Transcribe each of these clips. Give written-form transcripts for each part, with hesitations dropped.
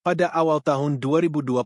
Pada awal tahun 2024,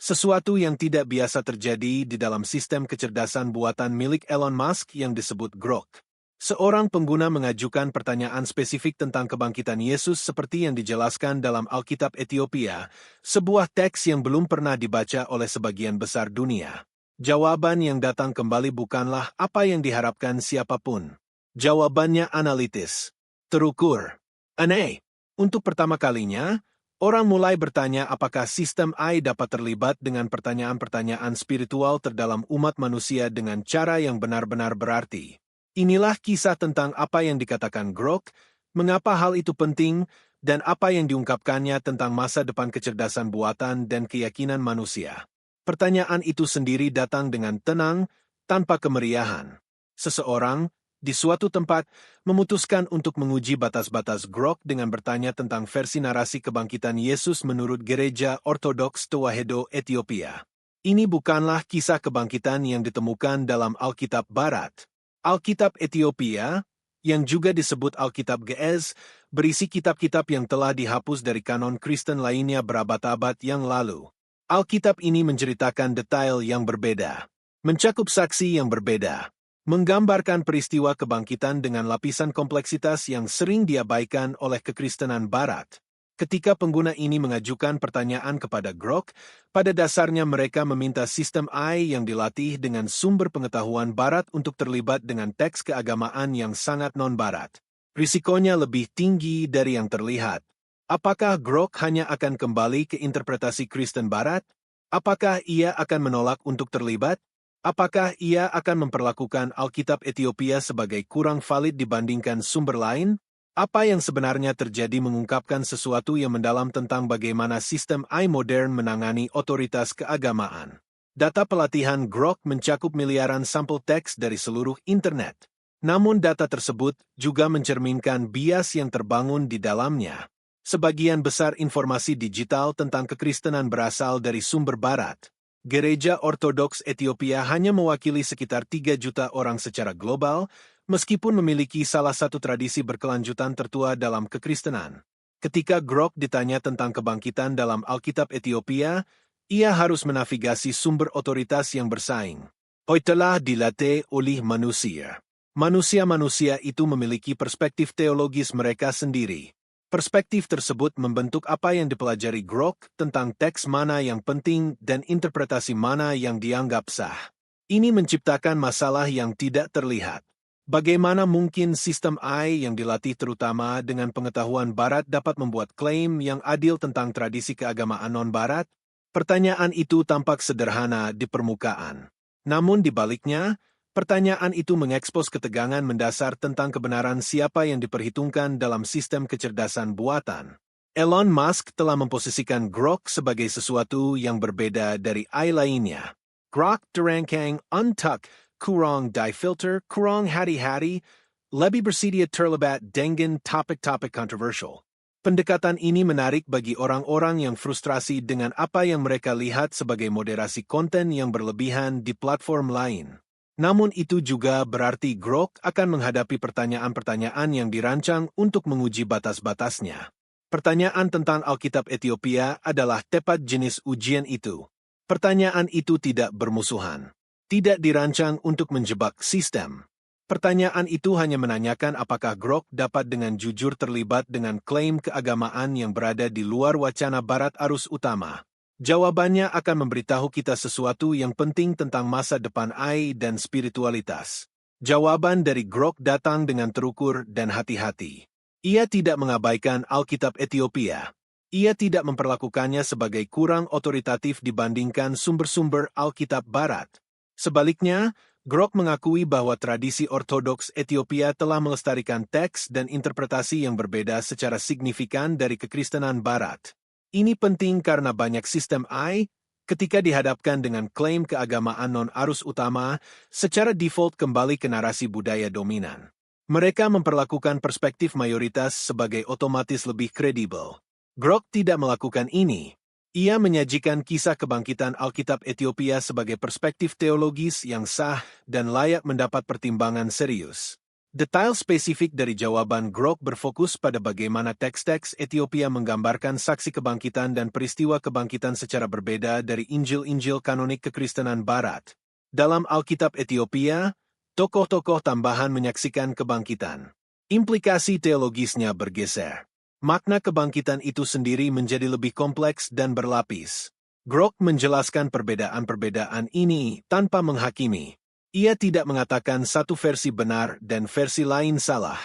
sesuatu yang tidak biasa terjadi di dalam sistem kecerdasan buatan milik Elon Musk yang disebut Grok. Seorang pengguna mengajukan pertanyaan spesifik tentang kebangkitan Yesus seperti yang dijelaskan dalam Alkitab Ethiopia, sebuah teks yang belum pernah dibaca oleh sebagian besar dunia. Jawaban yang datang kembali bukanlah apa yang diharapkan siapapun. Jawabannya analitis, terukur, aneh. Untuk pertama kalinya, orang mulai bertanya apakah sistem AI dapat terlibat dengan pertanyaan-pertanyaan spiritual terdalam umat manusia dengan cara yang benar-benar berarti. Inilah kisah tentang apa yang dikatakan Grok, mengapa hal itu penting, dan apa yang diungkapkannya tentang masa depan kecerdasan buatan dan keyakinan manusia. Pertanyaan itu sendiri datang dengan tenang, tanpa kemeriahan. Seseorang, di suatu tempat, memutuskan untuk menguji batas-batas Grok dengan bertanya tentang versi narasi kebangkitan Yesus menurut Gereja Ortodoks Tewahedo Ethiopia. Ini bukanlah kisah kebangkitan yang ditemukan dalam Alkitab Barat. Alkitab Ethiopia, yang juga disebut Alkitab Ge'ez, berisi kitab-kitab yang telah dihapus dari kanon Kristen lainnya berabad-abad yang lalu. Alkitab ini menceritakan detail yang berbeda, mencakup saksi yang berbeda, menggambarkan peristiwa kebangkitan dengan lapisan kompleksitas yang sering diabaikan oleh kekristenan Barat. Ketika pengguna ini mengajukan pertanyaan kepada Grok, pada dasarnya mereka meminta sistem AI yang dilatih dengan sumber pengetahuan Barat untuk terlibat dengan teks keagamaan yang sangat non-Barat. Risikonya lebih tinggi dari yang terlihat. Apakah Grok hanya akan kembali ke interpretasi Kristen Barat? Apakah ia akan menolak untuk terlibat? Apakah ia akan memperlakukan Alkitab Ethiopia sebagai kurang valid dibandingkan sumber lain? Apa yang sebenarnya terjadi mengungkapkan sesuatu yang mendalam tentang bagaimana sistem AI modern menangani otoritas keagamaan. Data pelatihan Grok mencakup miliaran sampel teks dari seluruh internet. Namun data tersebut juga mencerminkan bias yang terbangun di dalamnya. Sebagian besar informasi digital tentang kekristenan berasal dari sumber Barat. Gereja Ortodoks Ethiopia hanya mewakili sekitar 3 juta orang secara global, meskipun memiliki salah satu tradisi berkelanjutan tertua dalam kekristenan. Ketika Grok ditanya tentang kebangkitan dalam Alkitab Ethiopia, ia harus menavigasi sumber otoritas yang bersaing. Telah dilatih oleh manusia. Manusia-manusia itu memiliki perspektif teologis mereka sendiri. Perspektif tersebut membentuk apa yang dipelajari Grok tentang teks mana yang penting dan interpretasi mana yang dianggap sah. Ini menciptakan masalah yang tidak terlihat. Bagaimana mungkin sistem AI yang dilatih terutama dengan pengetahuan Barat dapat membuat klaim yang adil tentang tradisi keagamaan non-Barat? Pertanyaan itu tampak sederhana di permukaan. Namun di baliknya, pertanyaan itu mengekspos ketegangan mendasar tentang kebenaran siapa yang diperhitungkan dalam sistem kecerdasan buatan. Elon Musk telah memposisikan Grok sebagai sesuatu yang berbeda dari AI lainnya. Grok terancang untuk kurang di-filter, kurang hati-hati, lebih bersedia terlibat dengan topik-topik kontroversial. Pendekatan ini menarik bagi orang-orang yang frustrasi dengan apa yang mereka lihat sebagai moderasi konten yang berlebihan di platform lain. Namun itu juga berarti Grok akan menghadapi pertanyaan-pertanyaan yang dirancang untuk menguji batas-batasnya. Pertanyaan tentang Alkitab Ethiopia adalah tepat jenis ujian itu. Pertanyaan itu tidak bermusuhan. Tidak dirancang untuk menjebak sistem. Pertanyaan itu hanya menanyakan apakah Grok dapat dengan jujur terlibat dengan klaim keagamaan yang berada di luar wacana Barat arus utama. Jawabannya akan memberitahu kita sesuatu yang penting tentang masa depan AI dan spiritualitas. Jawaban dari Grok datang dengan terukur dan hati-hati. Ia tidak mengabaikan Alkitab Ethiopia. Ia tidak memperlakukannya sebagai kurang otoritatif dibandingkan sumber-sumber Alkitab Barat. Sebaliknya, Grok mengakui bahwa tradisi ortodoks Ethiopia telah melestarikan teks dan interpretasi yang berbeda secara signifikan dari kekristenan Barat. Ini penting karena banyak sistem AI, ketika dihadapkan dengan klaim keagamaan non-arus utama, secara default kembali ke narasi budaya dominan. Mereka memperlakukan perspektif mayoritas sebagai otomatis lebih kredibel. Grok tidak melakukan ini. Ia menyajikan kisah kebangkitan Alkitab Ethiopia sebagai perspektif teologis yang sah dan layak mendapat pertimbangan serius. Detail spesifik dari jawaban Grok berfokus pada bagaimana teks-teks Ethiopia menggambarkan saksi kebangkitan dan peristiwa kebangkitan secara berbeda dari Injil-Injil kanonik kekristenan Barat. Dalam Alkitab Ethiopia, tokoh-tokoh tambahan menyaksikan kebangkitan. Implikasi teologisnya bergeser. Makna kebangkitan itu sendiri menjadi lebih kompleks dan berlapis. Grok menjelaskan perbedaan-perbedaan ini tanpa menghakimi. Ia tidak mengatakan satu versi benar dan versi lain salah.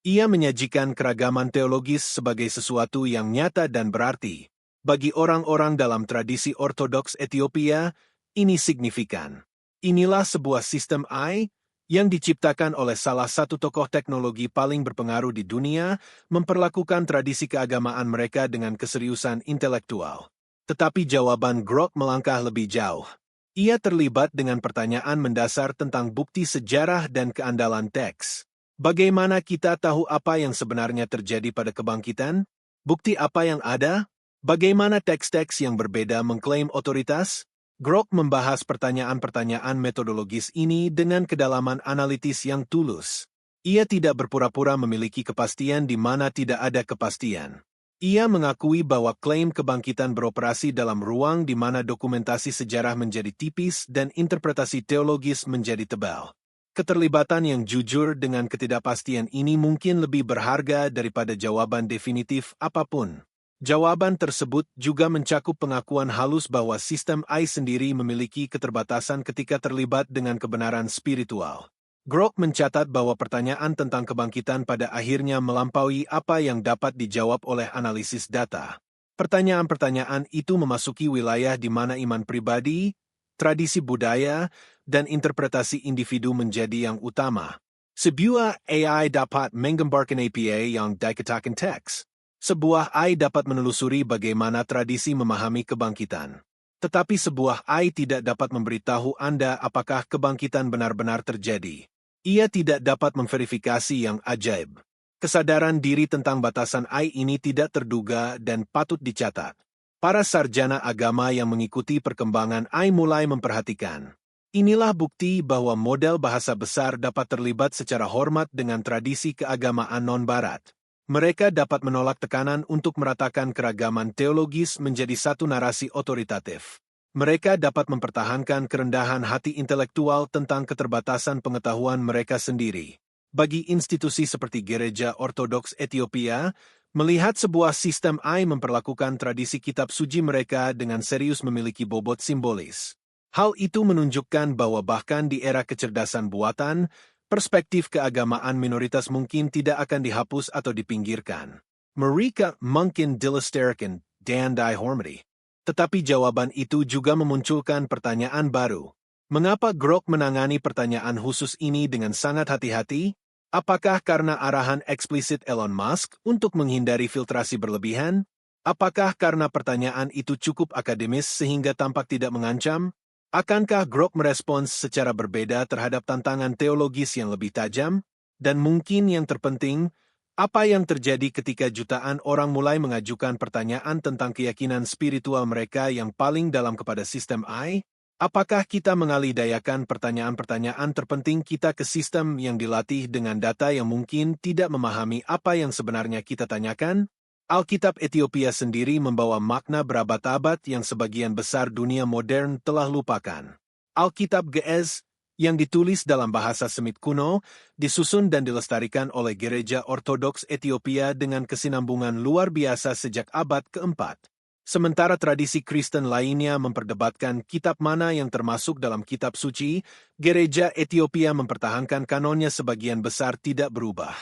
Ia menyajikan keragaman teologis sebagai sesuatu yang nyata dan berarti. Bagi orang-orang dalam tradisi ortodoks Ethiopia, ini signifikan. Inilah sebuah sistem AI yang diciptakan oleh salah satu tokoh teknologi paling berpengaruh di dunia, memperlakukan tradisi keagamaan mereka dengan keseriusan intelektual. Tetapi jawaban Grok melangkah lebih jauh. Ia terlibat dengan pertanyaan mendasar tentang bukti sejarah dan keandalan teks. Bagaimana kita tahu apa yang sebenarnya terjadi pada kebangkitan? Bukti apa yang ada? Bagaimana teks-teks yang berbeda mengklaim otoritas? Grok membahas pertanyaan-pertanyaan metodologis ini dengan kedalaman analitis yang tulus. Ia tidak berpura-pura memiliki kepastian di mana tidak ada kepastian. Ia mengakui bahwa klaim kebangkitan beroperasi dalam ruang di mana dokumentasi sejarah menjadi tipis dan interpretasi teologis menjadi tebal. Keterlibatan yang jujur dengan ketidakpastian ini mungkin lebih berharga daripada jawaban definitif apapun. Jawaban tersebut juga mencakup pengakuan halus bahwa sistem AI sendiri memiliki keterbatasan ketika terlibat dengan kebenaran spiritual. Grok mencatat bahwa pertanyaan tentang kebangkitan pada akhirnya melampaui apa yang dapat dijawab oleh analisis data. Pertanyaan-pertanyaan itu memasuki wilayah di mana iman pribadi, tradisi budaya, dan interpretasi individu menjadi yang utama. Sebuah AI dapat menggambarkan APA yang dikatakan teks. Sebuah AI dapat menelusuri bagaimana tradisi memahami kebangkitan. Tetapi sebuah AI tidak dapat memberitahu Anda apakah kebangkitan benar-benar terjadi. Ia tidak dapat memverifikasi yang ajaib. Kesadaran diri tentang batasan AI ini tidak terduga dan patut dicatat. Para sarjana agama yang mengikuti perkembangan AI mulai memperhatikan. Inilah bukti bahwa model bahasa besar dapat terlibat secara hormat dengan tradisi keagamaan non-Barat. Mereka dapat menolak tekanan untuk meratakan keragaman teologis menjadi satu narasi otoritatif. Mereka dapat mempertahankan kerendahan hati intelektual tentang keterbatasan pengetahuan mereka sendiri. Bagi institusi seperti Gereja Ortodoks Ethiopia, melihat sebuah sistem AI memperlakukan tradisi kitab suci mereka dengan serius memiliki bobot simbolis. Hal itu menunjukkan bahwa bahkan di era kecerdasan buatan, perspektif keagamaan minoritas mungkin tidak akan dihapus atau dipinggirkan. Mereka mungkin dilestarikan dan dihormati. Tetapi jawaban itu juga memunculkan pertanyaan baru. Mengapa Grok menangani pertanyaan khusus ini dengan sangat hati-hati? Apakah karena arahan eksplisit Elon Musk untuk menghindari filtrasi berlebihan? Apakah karena pertanyaan itu cukup akademis sehingga tampak tidak mengancam? Akankah Grok merespons secara berbeda terhadap tantangan teologis yang lebih tajam? Dan mungkin yang terpenting, apa yang terjadi ketika jutaan orang mulai mengajukan pertanyaan tentang keyakinan spiritual mereka yang paling dalam kepada sistem AI? Apakah kita mengalihdayakan pertanyaan-pertanyaan terpenting kita ke sistem yang dilatih dengan data yang mungkin tidak memahami apa yang sebenarnya kita tanyakan? Alkitab Ethiopia sendiri membawa makna berabad-abad yang sebagian besar dunia modern telah lupakan. Alkitab Ge'ez, yang ditulis dalam bahasa Semit kuno, disusun dan dilestarikan oleh Gereja Ortodoks Ethiopia dengan kesinambungan luar biasa sejak abad keempat. Sementara tradisi Kristen lainnya memperdebatkan kitab mana yang termasuk dalam kitab suci, Gereja Ethiopia mempertahankan kanonnya sebagian besar tidak berubah.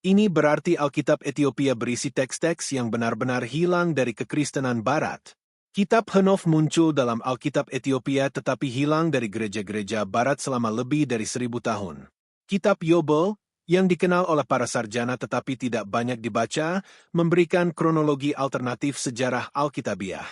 Ini berarti Alkitab Ethiopia berisi teks-teks yang benar-benar hilang dari kekristenan Barat. Kitab Henof muncul dalam Alkitab Ethiopia tetapi hilang dari gereja-gereja Barat selama lebih dari 1000 tahun. Kitab Yobel, yang dikenal oleh para sarjana tetapi tidak banyak dibaca, memberikan kronologi alternatif sejarah Alkitabiah.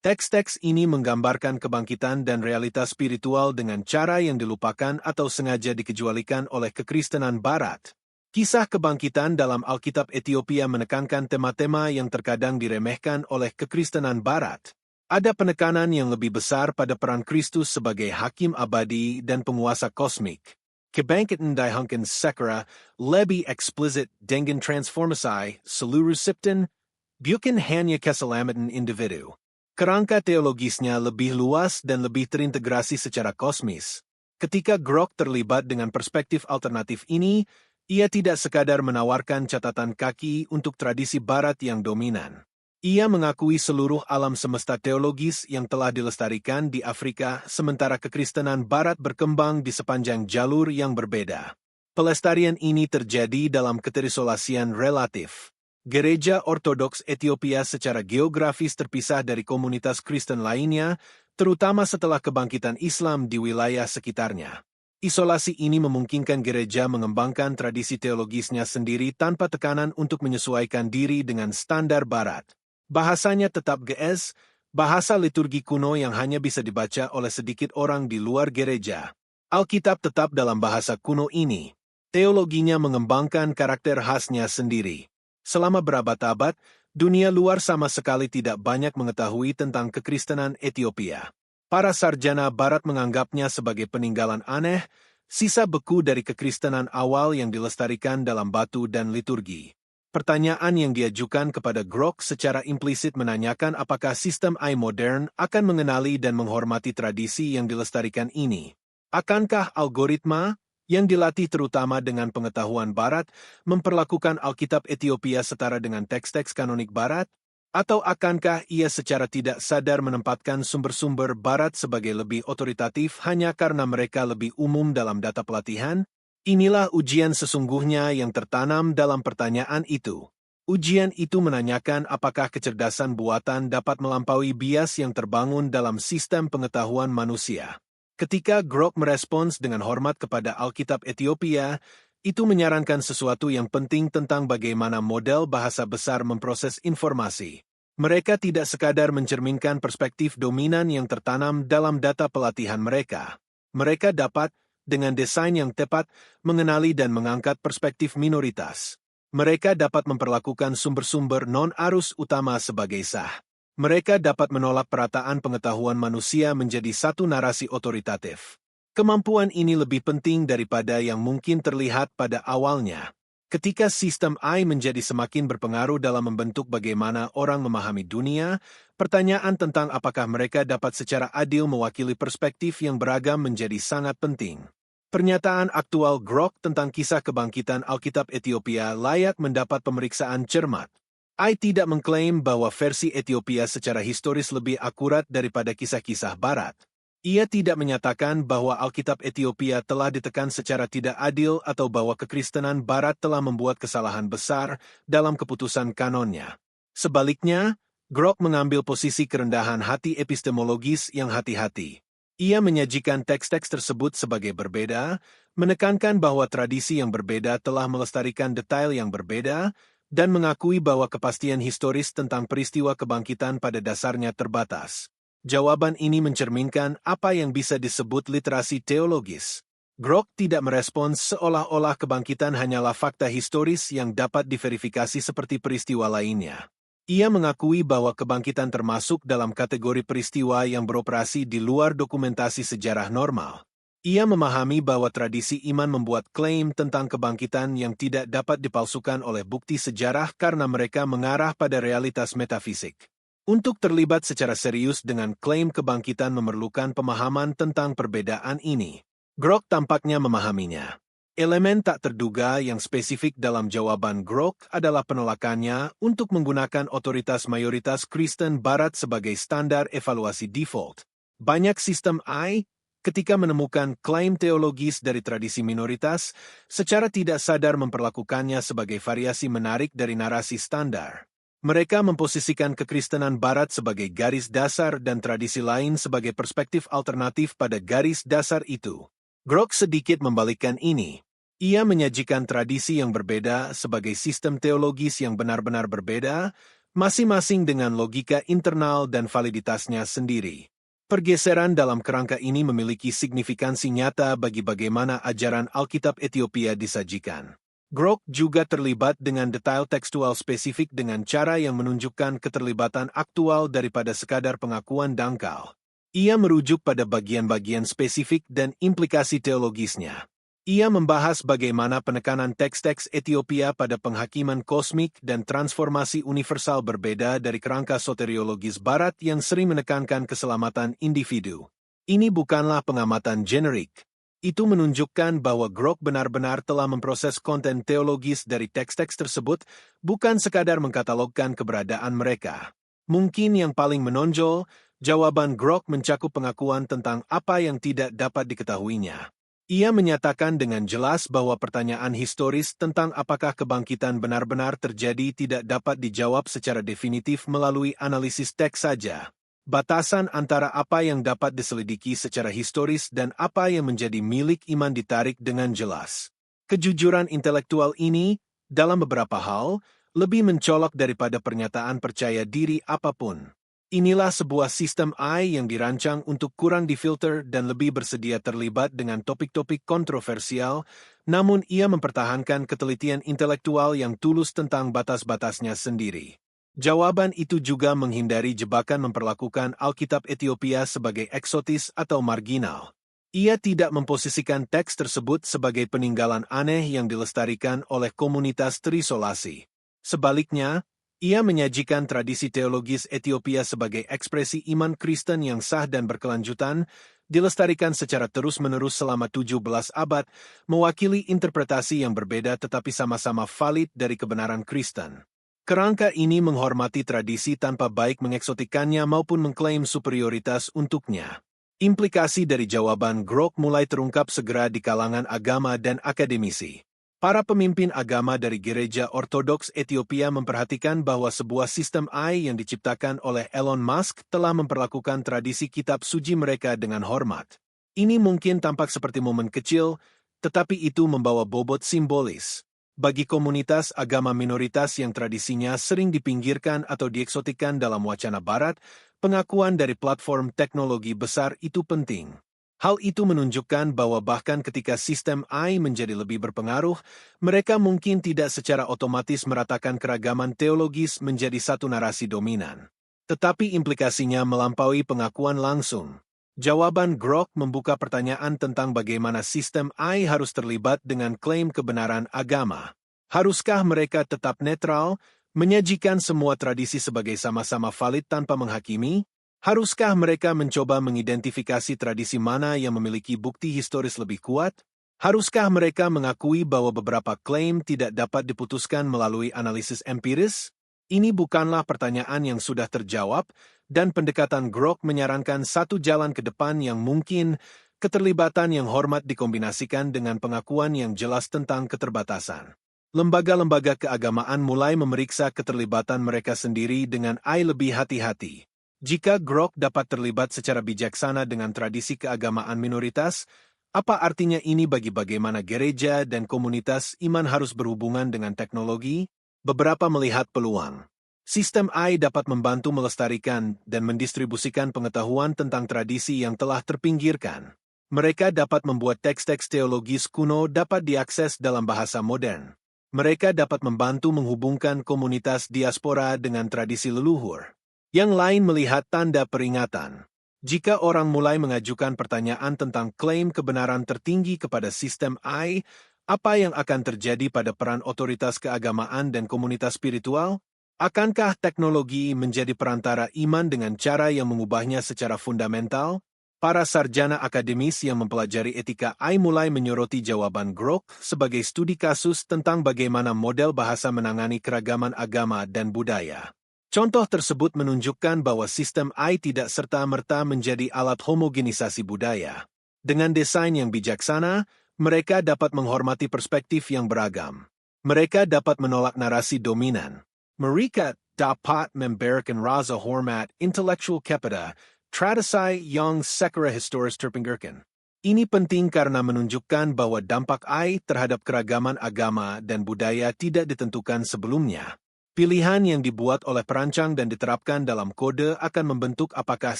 Teks-teks ini menggambarkan kebangkitan dan realitas spiritual dengan cara yang dilupakan atau sengaja dikecualikan oleh kekristenan Barat. Kisah kebangkitan dalam Alkitab Ethiopia menekankan tema-tema yang terkadang diremehkan oleh kekristenan Barat. Ada penekanan yang lebih besar pada peran Kristus sebagai hakim abadi dan penguasa kosmik. Kebangkitan dihungkan sekara lebih eksplisit dengan transformasi seluruh siptan, bukan hanya keselamatan individu. Kerangka teologisnya lebih luas dan lebih terintegrasi secara kosmis. Ketika Grok terlibat dengan perspektif alternatif ini, ia tidak sekadar menawarkan catatan kaki untuk tradisi barat yang dominan. Ia mengakui seluruh alam semesta teologis yang telah dilestarikan di Afrika sementara kekristenan barat berkembang di sepanjang jalur yang berbeda. Pelestarian ini terjadi dalam keterisolasian relatif. Gereja Ortodoks Ethiopia secara geografis terpisah dari komunitas Kristen lainnya, terutama setelah kebangkitan Islam di wilayah sekitarnya. Isolasi ini memungkinkan gereja mengembangkan tradisi teologisnya sendiri tanpa tekanan untuk menyesuaikan diri dengan standar barat. Bahasanya tetap Ge'ez, bahasa liturgi kuno yang hanya bisa dibaca oleh sedikit orang di luar gereja. Alkitab tetap dalam bahasa kuno ini. Teologinya mengembangkan karakter khasnya sendiri. Selama berabad-abad, dunia luar sama sekali tidak banyak mengetahui tentang kekristenan Ethiopia. Para sarjana barat menganggapnya sebagai peninggalan aneh, sisa beku dari kekristenan awal yang dilestarikan dalam batu dan liturgi. Pertanyaan yang diajukan kepada Grok secara implisit menanyakan apakah sistem AI modern akan mengenali dan menghormati tradisi yang dilestarikan ini. Akankah algoritma, yang dilatih terutama dengan pengetahuan barat, memperlakukan Alkitab Ethiopia setara dengan teks-teks kanonik barat? Atau akankah ia secara tidak sadar menempatkan sumber-sumber barat sebagai lebih otoritatif hanya karena mereka lebih umum dalam data pelatihan? Inilah ujian sesungguhnya yang tertanam dalam pertanyaan itu. Ujian itu menanyakan apakah kecerdasan buatan dapat melampaui bias yang terbangun dalam sistem pengetahuan manusia. Ketika Grok merespons dengan hormat kepada Alkitab Ethiopia, itu menyarankan sesuatu yang penting tentang bagaimana model bahasa besar memproses informasi. Mereka tidak sekadar mencerminkan perspektif dominan yang tertanam dalam data pelatihan mereka. Mereka dapat, dengan desain yang tepat, mengenali dan mengangkat perspektif minoritas. Mereka dapat memperlakukan sumber-sumber non-arus utama sebagai sah. Mereka dapat menolak perataan pengetahuan manusia menjadi satu narasi otoritatif. Kemampuan ini lebih penting daripada yang mungkin terlihat pada awalnya. Ketika sistem AI menjadi semakin berpengaruh dalam membentuk bagaimana orang memahami dunia, pertanyaan tentang apakah mereka dapat secara adil mewakili perspektif yang beragam menjadi sangat penting. Pernyataan aktual Grok tentang kisah kebangkitan Alkitab Ethiopia layak mendapat pemeriksaan cermat. AI tidak mengklaim bahwa versi Ethiopia secara historis lebih akurat daripada kisah-kisah Barat. Ia tidak menyatakan bahwa Alkitab Ethiopia telah ditekan secara tidak adil atau bahwa kekristenan Barat telah membuat kesalahan besar dalam keputusan kanonnya. Sebaliknya, Grok mengambil posisi kerendahan hati epistemologis yang hati-hati. Ia menyajikan teks-teks tersebut sebagai berbeda, menekankan bahwa tradisi yang berbeda telah melestarikan detail yang berbeda, dan mengakui bahwa kepastian historis tentang peristiwa kebangkitan pada dasarnya terbatas. Jawaban ini mencerminkan apa yang bisa disebut literasi teologis. Grok tidak merespons seolah-olah kebangkitan hanyalah fakta historis yang dapat diverifikasi seperti peristiwa lainnya. Ia mengakui bahwa kebangkitan termasuk dalam kategori peristiwa yang beroperasi di luar dokumentasi sejarah normal. Ia memahami bahwa tradisi iman membuat klaim tentang kebangkitan yang tidak dapat dipalsukan oleh bukti sejarah karena mereka mengarah pada realitas metafisik. Untuk terlibat secara serius dengan klaim kebangkitan memerlukan pemahaman tentang perbedaan ini. Grok tampaknya memahaminya. Elemen tak terduga yang spesifik dalam jawaban Grok adalah penolakannya untuk menggunakan otoritas mayoritas Kristen Barat sebagai standar evaluasi default. Banyak sistem AI, ketika menemukan klaim teologis dari tradisi minoritas, secara tidak sadar memperlakukannya sebagai variasi menarik dari narasi standar. Mereka memposisikan kekristenan Barat sebagai garis dasar dan tradisi lain sebagai perspektif alternatif pada garis dasar itu. Grok sedikit membalikkan ini. Ia menyajikan tradisi yang berbeda sebagai sistem teologis yang benar-benar berbeda, masing-masing dengan logika internal dan validitasnya sendiri. Pergeseran dalam kerangka ini memiliki signifikansi nyata bagi bagaimana ajaran Alkitab Ethiopia disajikan. Grok juga terlibat dengan detail tekstual spesifik dengan cara yang menunjukkan keterlibatan aktual daripada sekadar pengakuan dangkal. Ia merujuk pada bagian-bagian spesifik dan implikasi teologisnya. Ia membahas bagaimana penekanan teks-teks Ethiopia pada penghakiman kosmik dan transformasi universal berbeda dari kerangka soteriologis Barat yang sering menekankan keselamatan individu. Ini bukanlah pengamatan generik. Itu menunjukkan bahwa Grok benar-benar telah memproses konten teologis dari teks-teks tersebut, bukan sekadar mengkatalogkan keberadaan mereka. Mungkin yang paling menonjol, jawaban Grok mencakup pengakuan tentang apa yang tidak dapat diketahuinya. Ia menyatakan dengan jelas bahwa pertanyaan historis tentang apakah kebangkitan benar-benar terjadi tidak dapat dijawab secara definitif melalui analisis teks saja. Batasan antara apa yang dapat diselidiki secara historis dan apa yang menjadi milik iman ditarik dengan jelas. Kejujuran intelektual ini, dalam beberapa hal, lebih mencolok daripada pernyataan percaya diri apapun. Inilah sebuah sistem AI yang dirancang untuk kurang difilter dan lebih bersedia terlibat dengan topik-topik kontroversial, namun ia mempertahankan ketelitian intelektual yang tulus tentang batas-batasnya sendiri. Jawaban itu juga menghindari jebakan memperlakukan Alkitab Ethiopia sebagai eksotis atau marginal. Ia tidak memposisikan teks tersebut sebagai peninggalan aneh yang dilestarikan oleh komunitas terisolasi. Sebaliknya, ia menyajikan tradisi teologis Ethiopia sebagai ekspresi iman Kristen yang sah dan berkelanjutan, dilestarikan secara terus-menerus selama 17 abad, mewakili interpretasi yang berbeda tetapi sama-sama valid dari kebenaran Kristen. Kerangka ini menghormati tradisi tanpa baik mengeksotikannya maupun mengklaim superioritas untuknya. Implikasi dari jawaban Grok mulai terungkap segera di kalangan agama dan akademisi. Para pemimpin agama dari Gereja Ortodoks Ethiopia memperhatikan bahwa sebuah sistem AI yang diciptakan oleh Elon Musk telah memperlakukan tradisi kitab suci mereka dengan hormat. Ini mungkin tampak seperti momen kecil, tetapi itu membawa bobot simbolis. Bagi komunitas agama minoritas yang tradisinya sering dipinggirkan atau dieksotikan dalam wacana Barat, pengakuan dari platform teknologi besar itu penting. Hal itu menunjukkan bahwa bahkan ketika sistem AI menjadi lebih berpengaruh, mereka mungkin tidak secara otomatis meratakan keragaman teologis menjadi satu narasi dominan. Tetapi implikasinya melampaui pengakuan langsung. Jawaban Grok membuka pertanyaan tentang bagaimana sistem AI harus terlibat dengan klaim kebenaran agama. Haruskah mereka tetap netral, menyajikan semua tradisi sebagai sama-sama valid tanpa menghakimi? Haruskah mereka mencoba mengidentifikasi tradisi mana yang memiliki bukti historis lebih kuat? Haruskah mereka mengakui bahwa beberapa klaim tidak dapat diputuskan melalui analisis empiris? Ini bukanlah pertanyaan yang sudah terjawab, dan pendekatan Grok menyarankan satu jalan ke depan yang mungkin, keterlibatan yang hormat dikombinasikan dengan pengakuan yang jelas tentang keterbatasan. Lembaga-lembaga keagamaan mulai memeriksa keterlibatan mereka sendiri dengan lebih hati-hati. Jika Grok dapat terlibat secara bijaksana dengan tradisi keagamaan minoritas, apa artinya ini bagi bagaimana gereja dan komunitas iman harus berhubungan dengan teknologi? Beberapa melihat peluang. Sistem AI dapat membantu melestarikan dan mendistribusikan pengetahuan tentang tradisi yang telah terpinggirkan. Mereka dapat membuat teks-teks teologis kuno dapat diakses dalam bahasa modern. Mereka dapat membantu menghubungkan komunitas diaspora dengan tradisi leluhur. Yang lain melihat tanda peringatan. Jika orang mulai mengajukan pertanyaan tentang klaim kebenaran tertinggi kepada sistem AI, apa yang akan terjadi pada peran otoritas keagamaan dan komunitas spiritual? Akankah teknologi menjadi perantara iman dengan cara yang mengubahnya secara fundamental? Para sarjana akademis yang mempelajari etika AI mulai menyoroti jawaban Grok sebagai studi kasus tentang bagaimana model bahasa menangani keragaman agama dan budaya. Contoh tersebut menunjukkan bahwa sistem AI tidak serta-merta menjadi alat homogenisasi budaya. Dengan desain yang bijaksana, mereka dapat menghormati perspektif yang beragam. Mereka dapat menolak narasi dominan. Mereka dapat memberikan rasa hormat intelektual kepada tradisi yang secara historis terpinggirkan. Ini penting karena menunjukkan bahwa dampak AI terhadap keragaman agama dan budaya tidak ditentukan sebelumnya. Pilihan yang dibuat oleh perancang dan diterapkan dalam kode akan membentuk apakah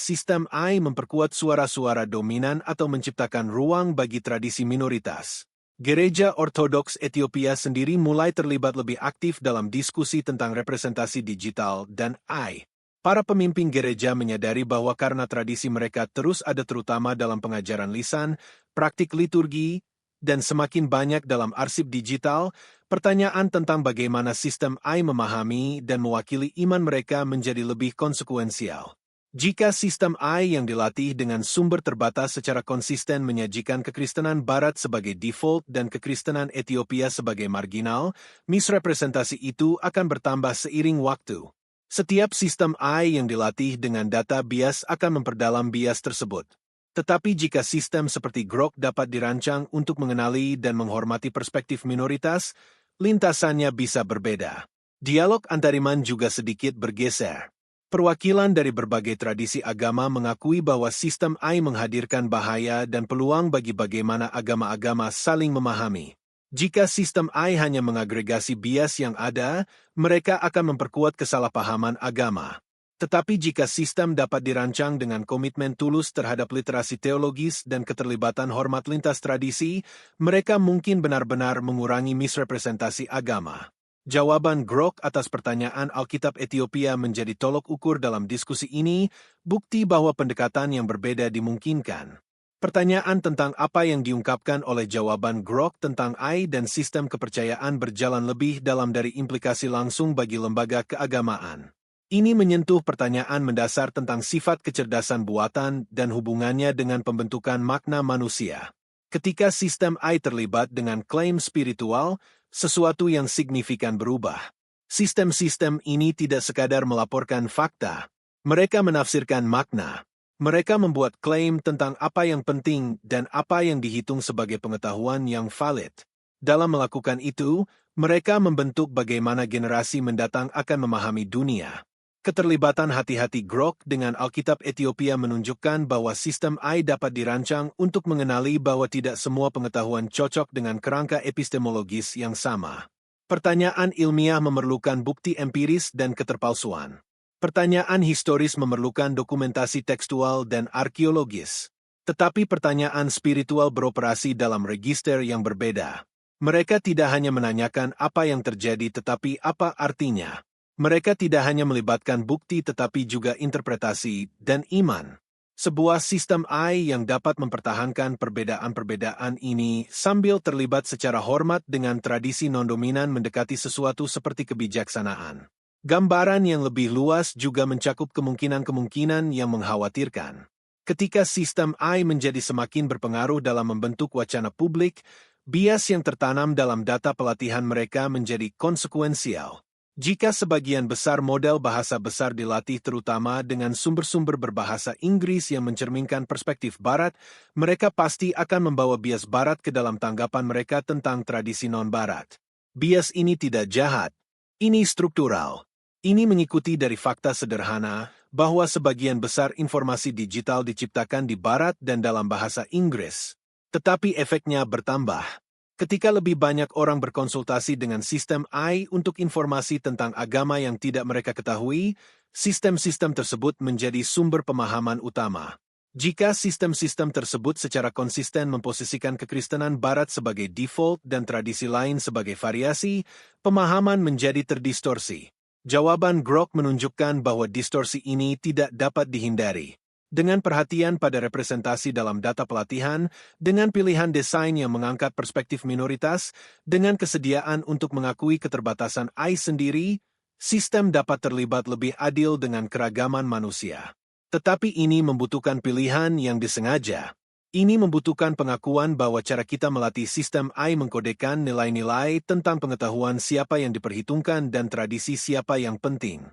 sistem AI memperkuat suara-suara dominan atau menciptakan ruang bagi tradisi minoritas. Gereja Ortodoks Ethiopia sendiri mulai terlibat lebih aktif dalam diskusi tentang representasi digital dan AI. Para pemimpin gereja menyadari bahwa karena tradisi mereka terus ada terutama dalam pengajaran lisan, praktik liturgi, dan semakin banyak dalam arsip digital, pertanyaan tentang bagaimana sistem AI memahami dan mewakili iman mereka menjadi lebih konsekuensial. Jika sistem AI yang dilatih dengan sumber terbatas secara konsisten menyajikan kekristenan Barat sebagai default dan kekristenan Ethiopia sebagai marginal, misrepresentasi itu akan bertambah seiring waktu. Setiap sistem AI yang dilatih dengan data bias akan memperdalam bias tersebut. Tetapi jika sistem seperti Grok dapat dirancang untuk mengenali dan menghormati perspektif minoritas, lintasannya bisa berbeda. Dialog antariman juga sedikit bergeser. Perwakilan dari berbagai tradisi agama mengakui bahwa sistem AI menghadirkan bahaya dan peluang bagi bagaimana agama-agama saling memahami. Jika sistem AI hanya mengagregasi bias yang ada, mereka akan memperkuat kesalahpahaman agama. Tetapi jika sistem dapat dirancang dengan komitmen tulus terhadap literasi teologis dan keterlibatan hormat lintas tradisi, mereka mungkin benar-benar mengurangi misrepresentasi agama. Jawaban Grok atas pertanyaan Alkitab Ethiopia menjadi tolok ukur dalam diskusi ini, bukti bahwa pendekatan yang berbeda dimungkinkan. Pertanyaan tentang apa yang diungkapkan oleh jawaban Grok tentang AI dan sistem kepercayaan berjalan lebih dalam dari implikasi langsung bagi lembaga keagamaan. Ini menyentuh pertanyaan mendasar tentang sifat kecerdasan buatan dan hubungannya dengan pembentukan makna manusia. Ketika sistem AI terlibat dengan klaim spiritual, sesuatu yang signifikan berubah. Sistem-sistem ini tidak sekadar melaporkan fakta. Mereka menafsirkan makna. Mereka membuat klaim tentang apa yang penting dan apa yang dihitung sebagai pengetahuan yang valid. Dalam melakukan itu, mereka membentuk bagaimana generasi mendatang akan memahami dunia. Keterlibatan hati-hati Grok dengan Alkitab Ethiopia menunjukkan bahwa sistem AI dapat dirancang untuk mengenali bahwa tidak semua pengetahuan cocok dengan kerangka epistemologis yang sama. Pertanyaan ilmiah memerlukan bukti empiris dan keterpalsuan. Pertanyaan historis memerlukan dokumentasi tekstual dan arkeologis. Tetapi pertanyaan spiritual beroperasi dalam register yang berbeda. Mereka tidak hanya menanyakan apa yang terjadi tetapi apa artinya. Mereka tidak hanya melibatkan bukti tetapi juga interpretasi dan iman. Sebuah sistem AI yang dapat mempertahankan perbedaan-perbedaan ini sambil terlibat secara hormat dengan tradisi non-dominan mendekati sesuatu seperti kebijaksanaan. Gambaran yang lebih luas juga mencakup kemungkinan-kemungkinan yang mengkhawatirkan. Ketika sistem AI menjadi semakin berpengaruh dalam membentuk wacana publik, bias yang tertanam dalam data pelatihan mereka menjadi konsekuensial. Jika sebagian besar model bahasa besar dilatih terutama dengan sumber-sumber berbahasa Inggris yang mencerminkan perspektif Barat, mereka pasti akan membawa bias Barat ke dalam tanggapan mereka tentang tradisi non-Barat. Bias ini tidak jahat. Ini struktural. Ini mengikuti dari fakta sederhana bahwa sebagian besar informasi digital diciptakan di Barat dan dalam bahasa Inggris. Tetapi efeknya bertambah. Ketika lebih banyak orang berkonsultasi dengan sistem AI untuk informasi tentang agama yang tidak mereka ketahui, sistem-sistem tersebut menjadi sumber pemahaman utama. Jika sistem-sistem tersebut secara konsisten memposisikan kekristenan Barat sebagai default dan tradisi lain sebagai variasi, pemahaman menjadi terdistorsi. Jawaban Grok menunjukkan bahwa distorsi ini tidak dapat dihindari. Dengan perhatian pada representasi dalam data pelatihan, dengan pilihan desain yang mengangkat perspektif minoritas, dengan kesediaan untuk mengakui keterbatasan AI sendiri, sistem dapat terlibat lebih adil dengan keragaman manusia. Tetapi ini membutuhkan pilihan yang disengaja. Ini membutuhkan pengakuan bahwa cara kita melatih sistem AI mengkodekan nilai-nilai tentang pengetahuan siapa yang diperhitungkan dan tradisi siapa yang penting.